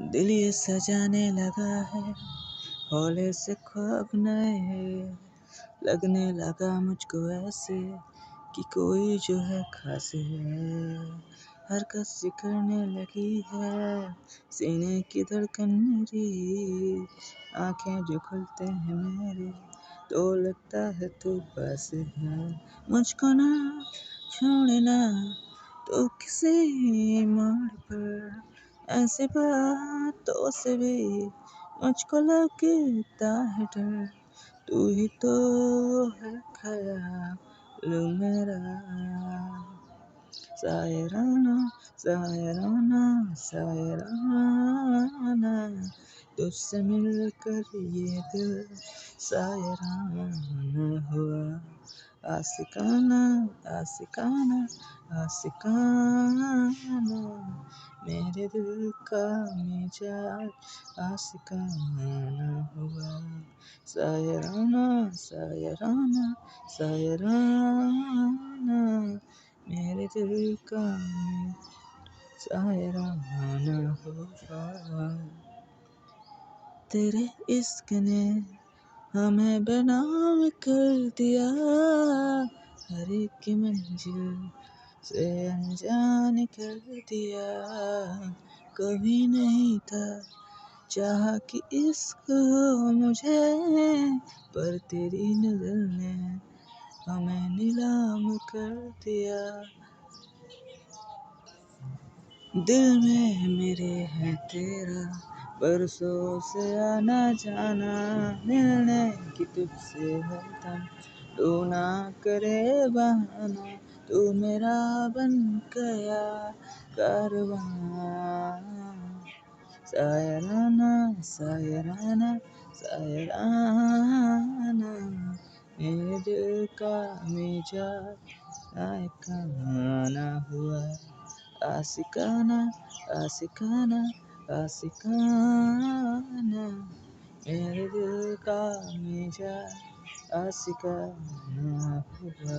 दिल ये सजाने लगा है हौले से ख्वाब नए, लगने लगा मुझको ऐसे कि कोई जो है खास है। हरकत सी करने लगी है सीने की धड़कन मेरी, आंखें जो खुलते हैं मेरे तो लगता है तू पास है। मुझको ना छोड़ना तो किसी मोड़ पर, ऐसी बातों से भी मुझको लगता है डर। तू ही तो है ख्याल मेरा, सायराना सायराना सायराना, तुझसे मिलकर ये दिल सायराना हुआ। आशिकाना आशिकाना आशिकाना, मेरे दिल का मिजाज आशिकाना हुआ। सायराना सायराना सायराना, मेरे दिल का सायराना हुआ। तेरे इश्क ने हमें बेनाम कर दिया, हर एक मंजिल से अनजान कर दिया। कभी नहीं था चाहा कि इश्क हो मुझे, पर तेरी नज़र ने हमें नीलाम कर दिया। दिल में मेरे है तेरा बरसों से आना जाना, मिलने की तुझसे हरदम तू ना करे बहाना। तू मेरा बन गया कारवां, सायराना सायराना सायराना, मेरे दिल का मिजाज आशिकाना हुआ। आशिकाना आशिकाना आशिकाना, मेरे दिल का मिजाज आशिकाना हुआ।